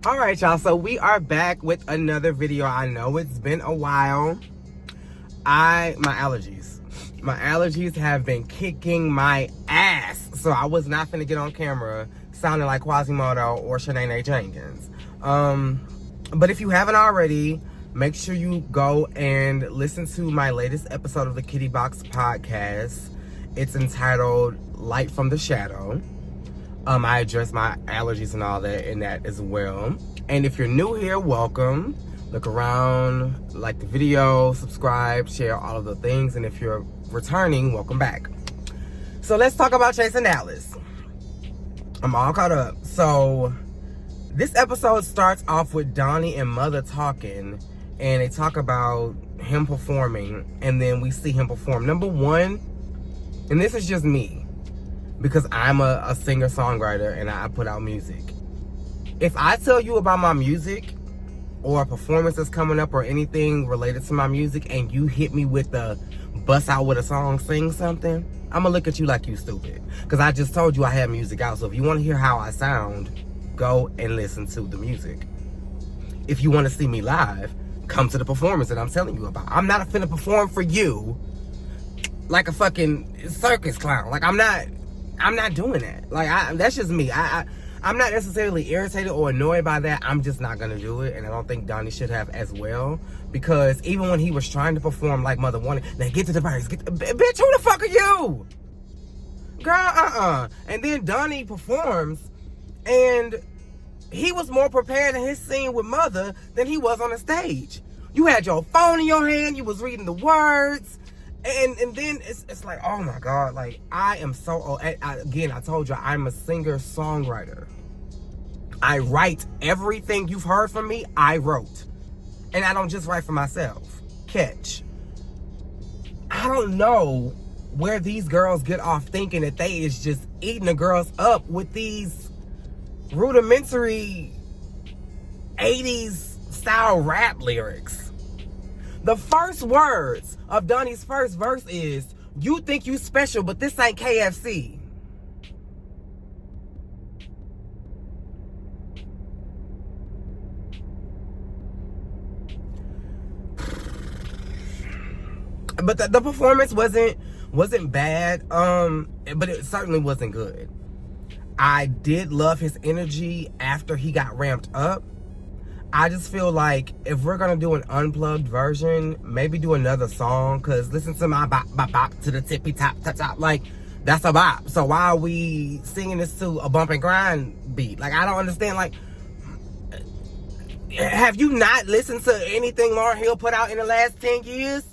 All right, y'all. So we are back with another video. I know it's been a while. My allergies have been kicking my ass. So I was not finna get on camera sounding like Quasimodo or Shanae Jenkins. But if you haven't already, make sure you go and listen to my latest episode of the Kitty Box podcast. It's entitled Light from the Shadow. I address my allergies and all that in that as well. And if you're new here, welcome. Look around, like the video, subscribe, share all of the things. And if you're returning, welcome back. So let's talk about Chasing Dallas. I'm all caught up. So this episode starts off with Donnie and Mother talking. And they talk about him performing. And then we see him perform. Number one, and this is just me, because I'm a singer-songwriter and I put out music. If I tell you about my music or a performance that's coming up or anything related to my music and you hit me with the bust out with a song, sing something, I'm gonna look at you like you stupid. Because I just told you I have music out. So if you want to hear how I sound, go and listen to the music. If you want to see me live, come to the performance that I'm telling you about. I'm not finna perform for you like a fucking circus clown. Like I'm not doing that. Like that's just me. I'm not necessarily irritated or annoyed by that. I'm just not gonna do it, and I don't think Donnie should have as well. Because even when he was trying to perform like Mother wanted, now get to the verse, bitch, who the fuck are you, girl? And then Donnie performs, and he was more prepared in his scene with Mother than he was on the stage. You had your phone in your hand, you was reading the words. And then it's like, oh my God, like I am so, again, I told you, I'm a singer-songwriter. I write everything you've heard from me, I wrote. And I don't just write for myself. Catch. I don't know where these girls get off thinking that they is just eating the girls up with these rudimentary 80s style rap lyrics. The first words of Donnie's first verse is, you think you special, but this ain't KFC. But the performance wasn't bad, but it certainly wasn't good. I did love his energy after he got ramped up. I just feel like if we're gonna do an unplugged version, maybe do another song. Cause listen to my bop bop bop to the tippy top top top, like that's a bop. So why are we singing this to a bump and grind beat? Like I don't understand. Like, have you not listened to anything Lauryn Hill put out in the last 10 years?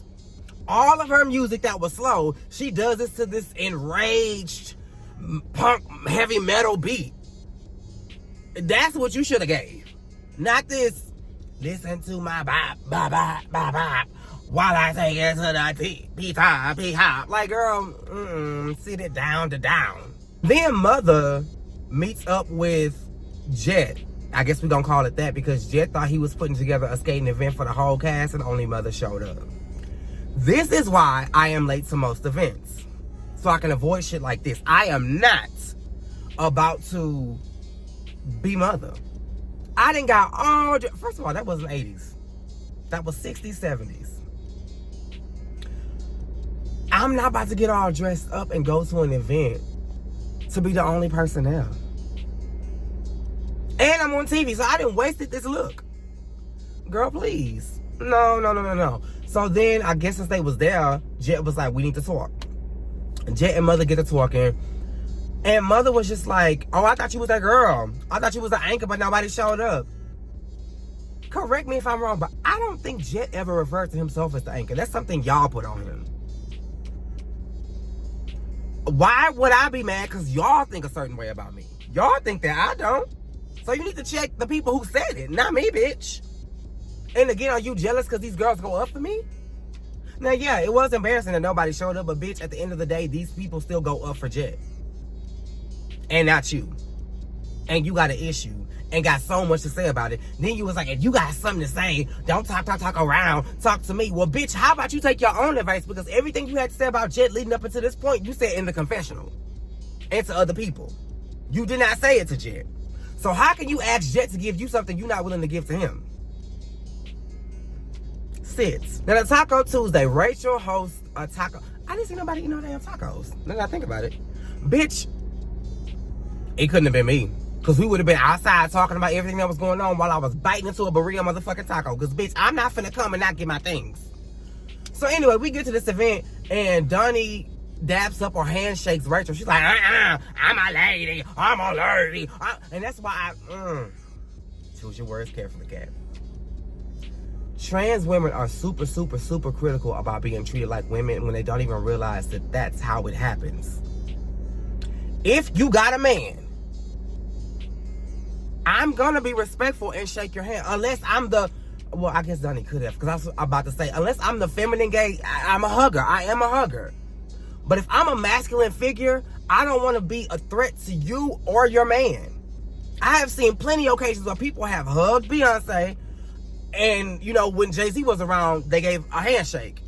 All of her music that was slow, she does this to this enraged punk heavy metal beat. That's what you should have gave. Not this, listen to my bop, bop, bop, bop, bop, while I take it to the P-top, P-hop. Like, girl, sit it down to down. Then Mother meets up with Jet. I guess we don't call it that because Jet thought he was putting together a skating event for the whole cast and only Mother showed up. This is why I am late to most events. So I can avoid shit like this. I am not about to be Mother. I done got all... First of all, that wasn't 80s. That was 60s, 70s. I'm not about to get all dressed up and go to an event to be the only person there. And I'm on TV, so I didn't waste this look. Girl, please. No. So then, I guess since they was there, Jet was like, we need to talk. Jet and Mother get to talking. And Mother was just like, oh, I thought you was that girl. I thought you was the anchor, but nobody showed up. Correct me if I'm wrong, but I don't think Jet ever referred to himself as the anchor. That's something y'all put on him. Why would I be mad? Because y'all think a certain way about me. Y'all think that I don't. So you need to check the people who said it, not me, bitch. And again, are you jealous because these girls go up for me? Now, yeah, it was embarrassing that nobody showed up, but bitch, at the end of the day, these people still go up for Jet. And not you. And you got an issue and got so much to say about it. Then you was like, if you got something to say, don't talk around. Talk to me. Well, bitch, how about you take your own advice? Because everything you had to say about Jet leading up until this point, you said in the confessional. And to other people. You did not say it to Jet. So how can you ask Jet to give you something you're not willing to give to him? Sits. Now, the Taco Tuesday, Rachel hosts a taco. I didn't see nobody eat no damn tacos. Now that I think about it. Bitch, it couldn't have been me. Because we would have been outside talking about everything that was going on while I was biting into a burrito motherfucking taco. Because, bitch, I'm not finna come and not get my things. So, anyway, we get to this event, and Donnie daps up or handshakes Rachel. She's like, I'm a lady. I'm a lady. And that's why choose your words carefully, Kat. Trans women are super, super, super critical about being treated like women when they don't even realize that that's how it happens. If you got a man, I'm gonna be respectful and shake your hand. Unless I'm well, I guess Donnie could have, because I was about to say, unless I'm the feminine gay, I'm a hugger. I am a hugger. But if I'm a masculine figure, I don't want to be a threat to you or your man. I have seen plenty of occasions where people have hugged Beyonce, and, you know, when Jay-Z was around, they gave a handshake.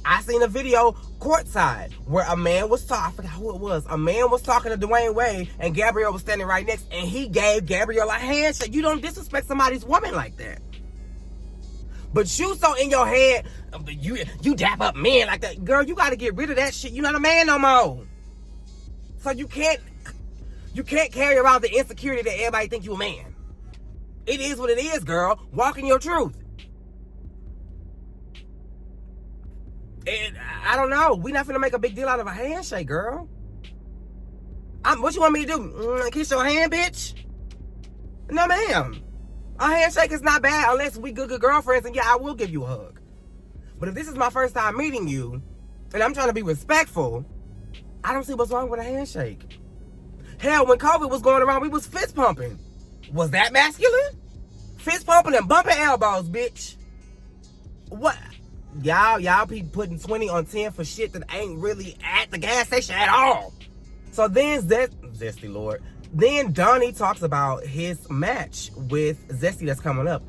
I seen a video courtside where a man was talking, I forgot who it was. A man was talking to Dwayne Wade, and Gabrielle was standing right next, and he gave Gabrielle a handshake. You don't disrespect somebody's woman like that. But you so in your head, you dap up men like that. Girl, you got to get rid of that shit. You're not a man no more. So you can't carry around the insecurity that everybody think you a man. It is what it is, girl. Walk in your truth. And I don't know. We're not finna make a big deal out of a handshake, girl. What you want me to do? Kiss your hand, bitch? No, ma'am. A handshake is not bad unless we good girlfriends, and yeah, I will give you a hug. But if this is my first time meeting you, and I'm trying to be respectful, I don't see what's wrong with a handshake. Hell, when COVID was going around, we was fist pumping. Was that masculine? Fist pumping and bumping elbows, bitch. What? Y'all be putting 20 on 10 for shit that ain't really at the gas station at all. So then Zesty Lord. Then Donnie talks about his match with Zesty that's coming up.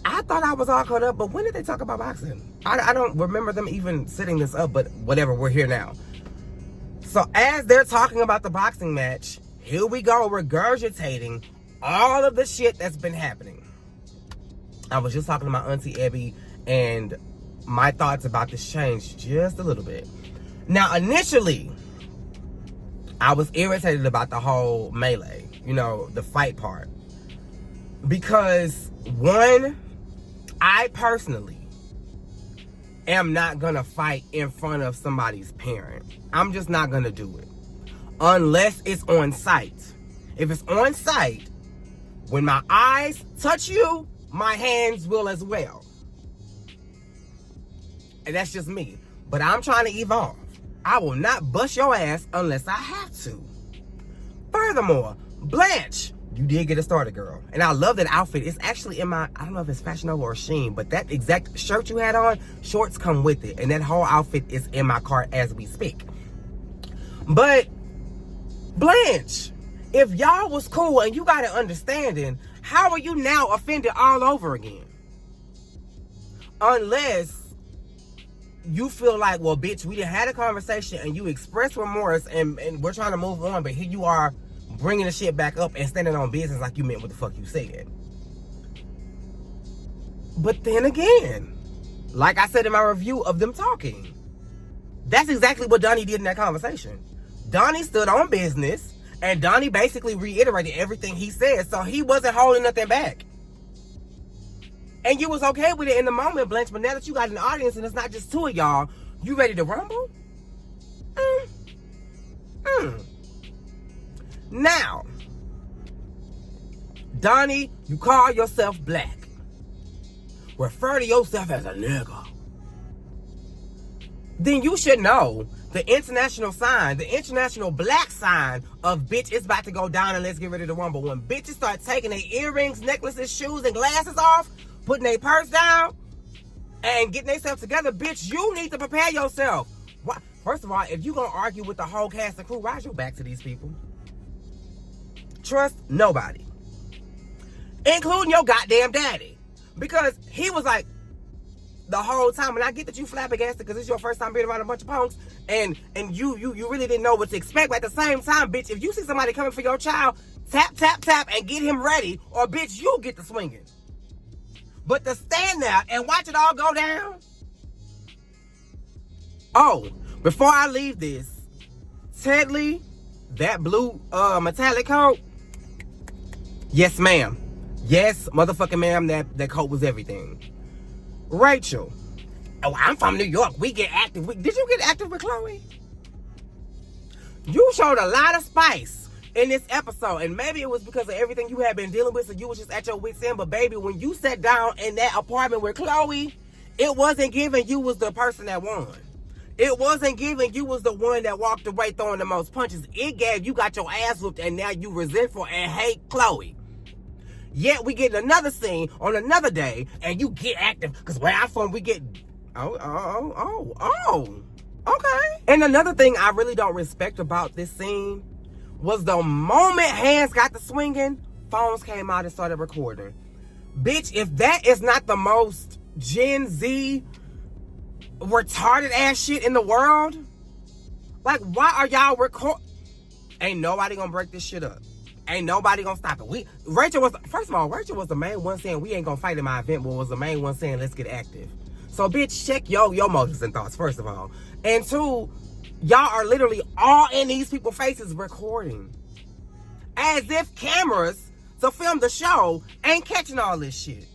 I thought I was all caught up, but when did they talk about boxing? I don't remember them even setting this up, but whatever, we're here now. So as they're talking about the boxing match, here we go, regurgitating all of the shit that's been happening. I was just talking to my auntie Ebby, and my thoughts about this changed just a little bit. Now, initially, I was irritated about the whole melee, you know, the fight part. Because, one, I personally am not gonna fight in front of somebody's parent. I'm just not gonna do it. Unless it's on site. If it's on site, when my eyes touch you, my hands will as well. And that's just me. But I'm trying to evolve. I will not bust your ass unless I have to. Furthermore, Blanche, you did get a starter, girl. And I love that outfit. It's actually in my, I don't know if it's Fashion Nova or Shein, but that exact shirt you had on, shorts come with it. And that whole outfit is in my cart as we speak. But, Blanche, if y'all was cool and you got an understanding, how are you now offended all over again? Unless you feel like, well, bitch, we done had a conversation and you expressed remorse and we're trying to move on, but here you are bringing the shit back up and standing on business like you meant what the fuck you said. But then again, like I said in my review of them talking, that's exactly what Donnie did in that conversation. Donnie stood on business, and Donnie basically reiterated everything he said, so he wasn't holding nothing back. And you was okay with it in the moment, Blanche, but now that you got an audience and it's not just two of y'all, you ready to rumble? Now, Donnie, you call yourself black. Refer to yourself as a nigga. Then you should know the international sign, the international black sign of bitch, it's about to go down and let's get ready to rumble. When bitches start taking their earrings, necklaces, shoes, and glasses off, putting their purse down, and getting themselves together, bitch, you need to prepare yourself. Why? First of all, if you gonna argue with the whole cast and crew, why's your back to these people? Trust nobody. Including your goddamn daddy. Because he was like, the whole time, and I get that you flabbergasted because it's your first time being around a bunch of punks, and you really didn't know what to expect, but at the same time, bitch, if you see somebody coming for your child, tap, tap, tap, and get him ready, or bitch, you get the swinging. But to stand there and watch it all go down. Oh, before I leave this, Tedley, that blue metallic coat, yes ma'am. Yes, motherfucking ma'am, that coat was everything. Rachel, oh, I'm from New York. We get active. Did you get active with Chloe? You showed a lot of spice in this episode, and maybe it was because of everything you had been dealing with, so you was just at your wit's end. But baby, when you sat down in that apartment with Chloe, it wasn't giving you was the person that won. It wasn't giving you was the one that walked away throwing the most punches. It gave you got your ass whooped, and now you resentful and hate Chloe. Yet we get another scene on another day, and you get active. Because where I'm from, we get... Oh. Okay. And another thing I really don't respect about this scene was the moment hands got to swinging, phones came out and started recording. Bitch, if that is not the most Gen Z retarded ass shit in the world, like, why are y'all Ain't nobody gonna break this shit up. Ain't nobody gonna stop it. Rachel was the main one saying we ain't gonna fight in my event, but was the main one saying let's get active. So bitch, check your motives and thoughts, first of all. And two, y'all are literally all in these people's faces recording. As if cameras to film the show ain't catching all this shit.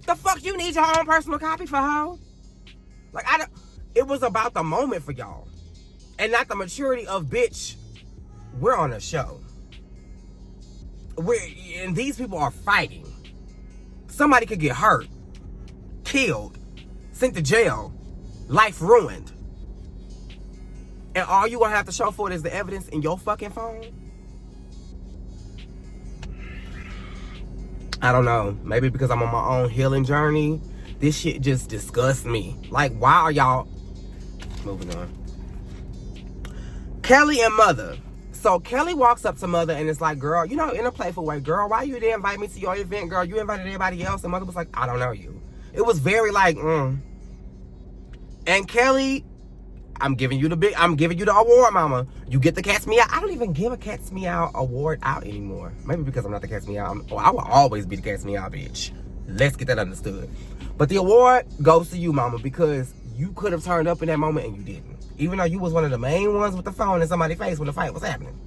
The fuck you need your own personal copy for, hoe? Like, it was about the moment for y'all. And not the maturity of, bitch, we're on a show. And these people are fighting. Somebody could get hurt, killed, sent to jail, life ruined. And all you gonna have to show for it is the evidence in your fucking phone? I don't know. Maybe because I'm on my own healing journey. This shit just disgusts me. Like, why are y'all... Moving on. Kelly and Mother. So Kelly walks up to Mother and it's like, girl, you know, in a playful way, girl, why you didn't invite me to your event, girl? You invited everybody else. And Mother was like, I don't know you. It was very like, And Kelly, I'm giving you the award, mama. You get the Cat's Meow. I don't even give a Cat's Meow award out anymore. Maybe because I'm not the Cat's Meow. I will always be the Cat's Meow bitch. Let's get that understood. But the award goes to you, mama, because you could have turned up in that moment and you didn't. Even though you was one of the main ones with the phone in somebody's face when the fight was happening.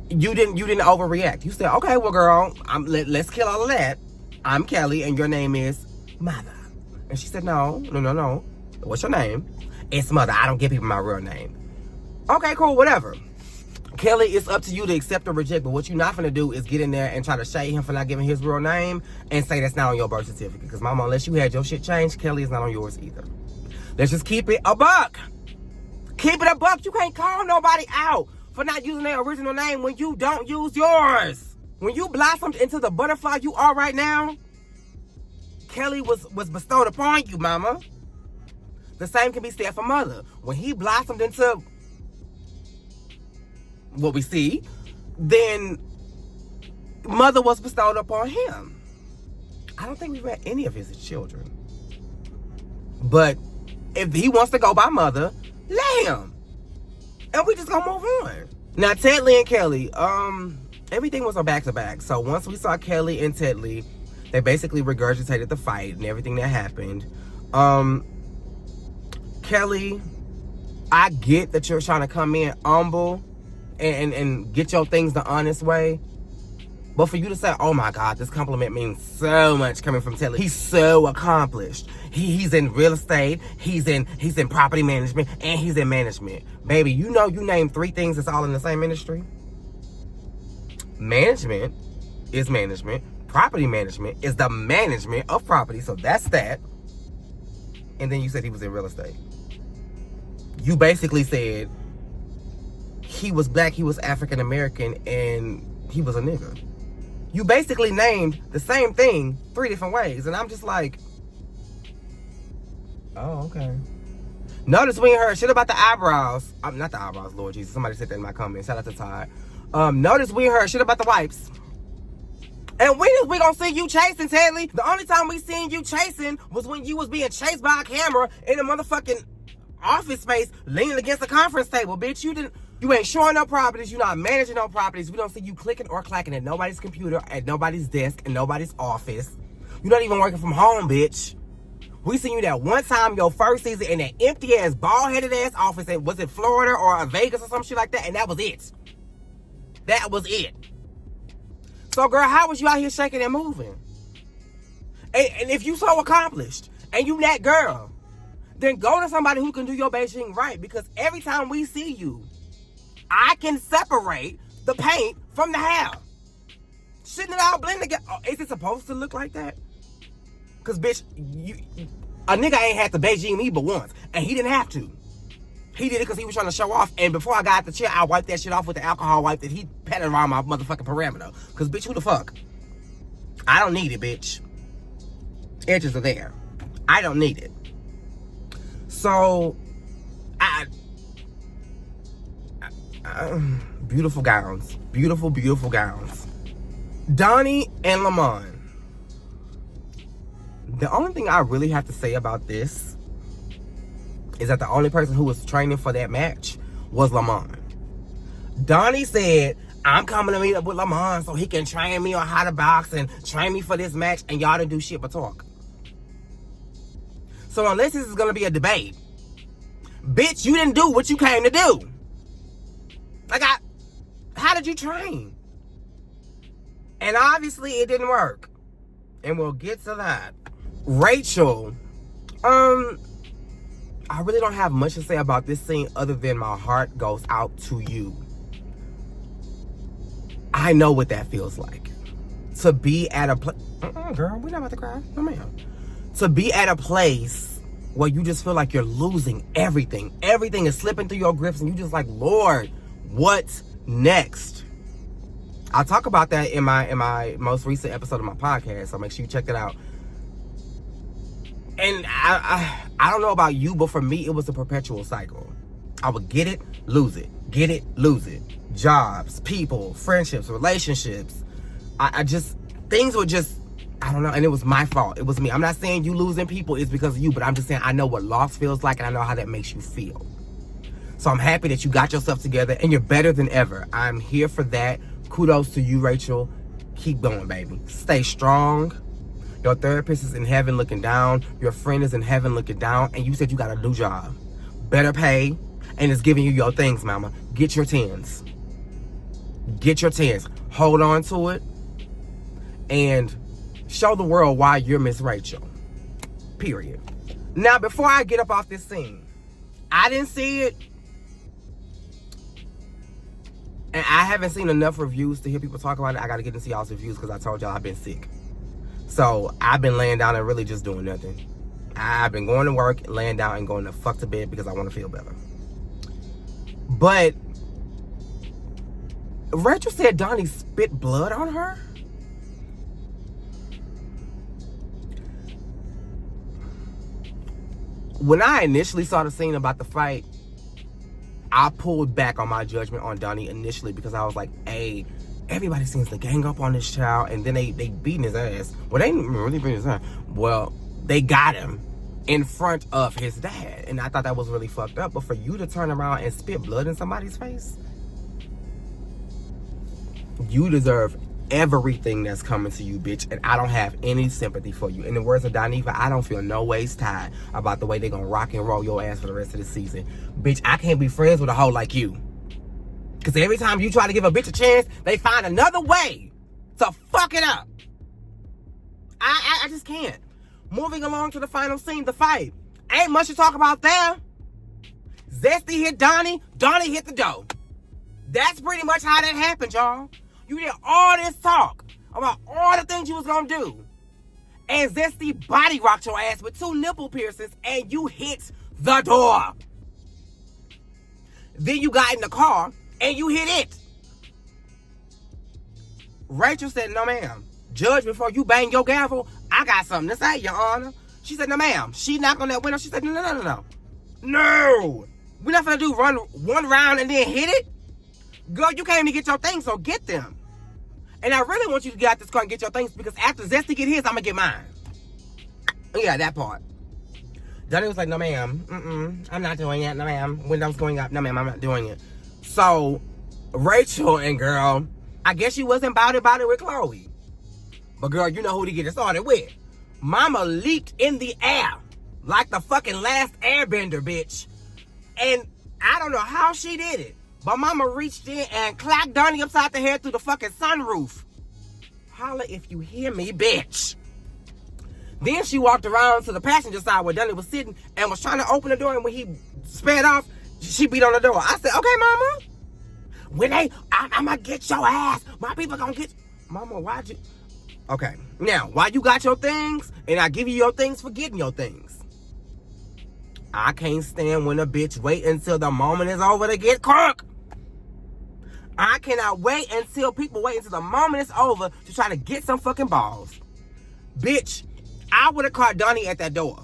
You didn't overreact. You said, okay, well, girl, let's kill all of that. I'm Kelly, and your name is Mother. And she said, no. What's your name? It's Mother. I don't give people my real name. Okay, cool, whatever. Kelly, it's up to you to accept or reject, but what you're not gonna do is get in there and try to shade him for not giving his real name and say that's not on your birth certificate. Because, mama, unless you had your shit changed, Kelly is not on yours either. Let's just keep it a buck. Keep it a buck. You can't call nobody out for not using their original name when you don't use yours. When you blossomed into the butterfly you are right now, Kelly was bestowed upon you, mama. The same can be said for Mother. When he blossomed into what we see, then Mother was bestowed upon him. I don't think we met any of his children. But if he wants to go by Mother, let him. And we just gonna move on. Now, Tedley and Kelly, everything was a back-to-back. So once we saw Kelly and Tedley, they basically regurgitated the fight and everything that happened. Kelly, I get that you're trying to come in humble and get your things the honest way. But for you to say, oh my God, this compliment means so much coming from Tedley. He's so accomplished. He's in real estate, he's in property management, and he's in management. Baby, you know you name 3 things that's all in the same industry? Management is management. Property management is the management of property. So that's that. And then you said he was in real estate. You basically said he was black, he was African American, and he was a nigga. You basically named the same thing 3 different ways. And I'm just like, oh, okay. Notice we ain't heard shit about the eyebrows. Not the eyebrows, Lord Jesus. Somebody said that in my comments. Shout out to Todd. Notice we ain't heard shit about the wipes. And when is we gonna see you chasing, Tedley? The only time we seen you chasing was when you was being chased by a camera in a motherfucking office space leaning against a conference table. Bitch, you didn't... You ain't showing no properties. You're not managing no properties. We don't see you clicking or clacking at nobody's computer, at nobody's desk, in nobody's office. You're not even working from home, bitch. We seen you that one time your first season in that empty-ass, bald-headed ass office. Was it Florida or Vegas or some shit like that? And that was it. That was it. So, girl, how was you out here shaking and moving? And if you so accomplished, and you that girl, then go to somebody who can do your Beijing right. Because every time we see you, I can separate the paint from the hair. Shouldn't it all blend together? Oh, is it supposed to look like that? Because, bitch, a nigga ain't had to Beijing me but once. And he didn't have to. He did it because he was trying to show off. And before I got out the chair, I wiped that shit off with the alcohol wipe that he patted around my motherfucking perimeter. Because, bitch, who the fuck? I don't need it, bitch. Edges are there. I don't need it. So, beautiful gowns. Beautiful, beautiful gowns. Donnie and Lamont. The only thing I really have to say about this is that the only person who was training for that match was Lamont. Donnie said, I'm coming to meet up with Lamont so he can train me on how to box and train me for this match, and y'all didn't do shit but talk. So unless this is going to be a debate, bitch, you didn't do what you came to do. Like, how did you train? And obviously it didn't work. And we'll get to that. Rachel, I really don't have much to say about this scene other than my heart goes out to you. I know what that feels like. To be at a place... girl, we're not about to cry. No, ma'am. To be at a place where you just feel like you're losing everything. Everything is slipping through your grips and you just like, Lord, what's next? I'll talk about that in my most recent episode of my podcast, so make sure you check that out. And I don't know about you, but for me, it was a perpetual cycle. I would get it, lose it. Get it, lose it. Jobs, people, friendships, relationships. I just, things were just, I don't know, and it was my fault. It was me. I'm not saying you losing people is because of you, but I'm just saying I know what loss feels like, and I know how that makes you feel. So I'm happy that you got yourself together, and you're better than ever. I'm here for that. Kudos to you, Rachel. Keep going, baby. Stay strong. Your therapist is in heaven looking down. Your friend is in heaven looking down. And you said you got a new job. Better pay. And it's giving you your things, mama. Get your tens. Get your tens. Hold on to it. And show the world why you're Miss Rachel. Period. Now, before I get up off this scene, I didn't see it. And I haven't seen enough reviews to hear people talk about it. I got to get into y'all's reviews because I told y'all I've been sick. So I've been laying down and really just doing nothing. I've been going to work, laying down, and going the fuck to bed because I want to feel better. But Rachel said Donnie spit blood on her. When I initially saw the scene about the fight, I pulled back on my judgment on Donnie initially because I was like, hey, everybody seems to gang up on this child, and then they beating his ass. Well, they didn't really beat his ass. Well, they got him in front of his dad, and I thought that was really fucked up. But for you to turn around and spit blood in somebody's face, you deserve everything that's coming to you, bitch, and I don't have any sympathy for you. In the words of Doniva, I don't feel no ways tied about the way they're gonna rock and roll your ass for the rest of the season. Bitch, I can't be friends with a hoe like you. Because every time you try to give a bitch a chance, they find another way to fuck it up. I just can't. Moving along to the final scene, the fight. Ain't much to talk about there. Zesty hit Donnie, Donnie hit the dough. That's pretty much how that happened, y'all. You did all this talk about all the things you was gonna do. And Zesty body rocked your ass with 2 nipple piercings and you hit the door. Then you got in the car and you hit it. Rachel said, no ma'am. Judge, before you bang your gavel, I got something to say, Your Honor. She said, no ma'am. She knocked on that window. She said, no. No. We're not gonna do run one round and then hit it. Girl, you came to get your things, so get them. And I really want you to get out this car and get your things because after Zesty get his, I'm gonna get mine. Yeah, that part. Donnie was like, no ma'am. I'm not doing it. No ma'am. Windows going up. No ma'am, I'm not doing it. So Rachel and girl, I guess she wasn't about it with Chloe. But girl, you know who to get it started with. Mama leaped in the air like the fucking last airbender, bitch. And I don't know how she did it, but Mama reached in and clacked Donnie upside the head through the fucking sunroof. Holla if you hear me, bitch. Then she walked around to the passenger side where Donnie was sitting and was trying to open the door, and when he sped off, she beat on the door. I said, okay, Mama. I'm gonna get your ass. My people gonna get... Mama, why'd you... Okay, now, why you got your things, and I give you your things for getting your things? I can't stand when a bitch wait until the moment is over to get crunk. I cannot wait until people wait until the moment is over to try to get some fucking balls. Bitch, I would have caught Donnie at that door.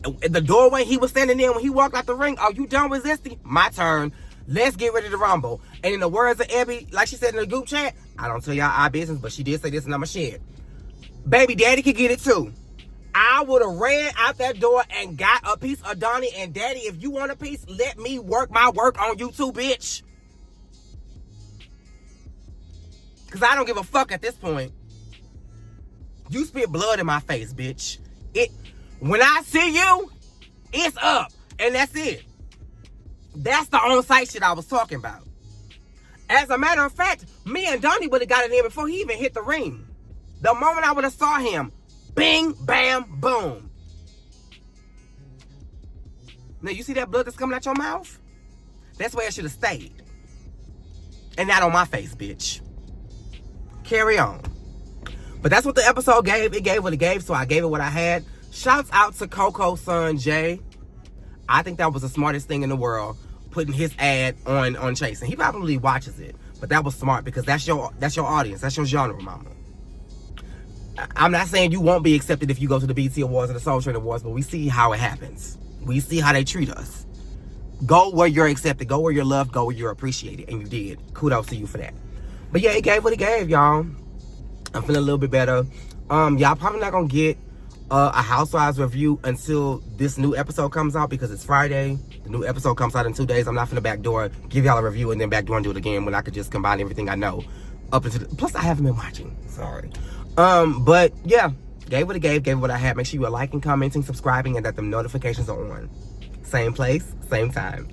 The doorway he was standing in when he walked out the ring. Oh, you done resisting? My turn. Let's get ready to rumble. And in the words of Ebby, like she said in the group chat, I don't tell y'all our business, but she did say this and I'ma share it. Baby daddy could get it too. I would have ran out that door and got a piece of Donnie. And daddy, if you want a piece, let me work my work on you too, bitch. Because I don't give a fuck at this point. You spit blood in my face, bitch. When I see you, it's up. And that's it. That's the on-site shit I was talking about. As a matter of fact, me and Donnie would have got it in before he even hit the ring. The moment I would have saw him, bing, bam, boom. Now, you see that blood that's coming out your mouth? That's where it should have stayed. And not on my face, bitch. Carry on. But that's what the episode gave. It gave what it gave, so I gave it what I had. Shouts out to Coco's son, Jay. I think that was the smartest thing in the world, putting his ad on Chase. And he probably watches it. But that was smart because that's your audience. That's your genre, mama. I'm not saying you won't be accepted if you go to the BET Awards or the Soul Train Awards, but we see how it happens. We see how they treat us. Go where you're accepted. Go where you're loved. Go where you're appreciated. And you did. Kudos to you for that. But yeah, it gave what it gave, y'all. I'm feeling a little bit better. Y'all probably not gonna get a Housewives review until this new episode comes out because it's Friday. The new episode comes out in 2 days. I'm not finna backdoor, give y'all a review and then backdoor and do it again when I could just combine everything I know up into plus I haven't been watching. Sorry. But yeah, gave what it gave what I had. Make sure you are liking, commenting, subscribing, and that the notifications are on. Same place, same time.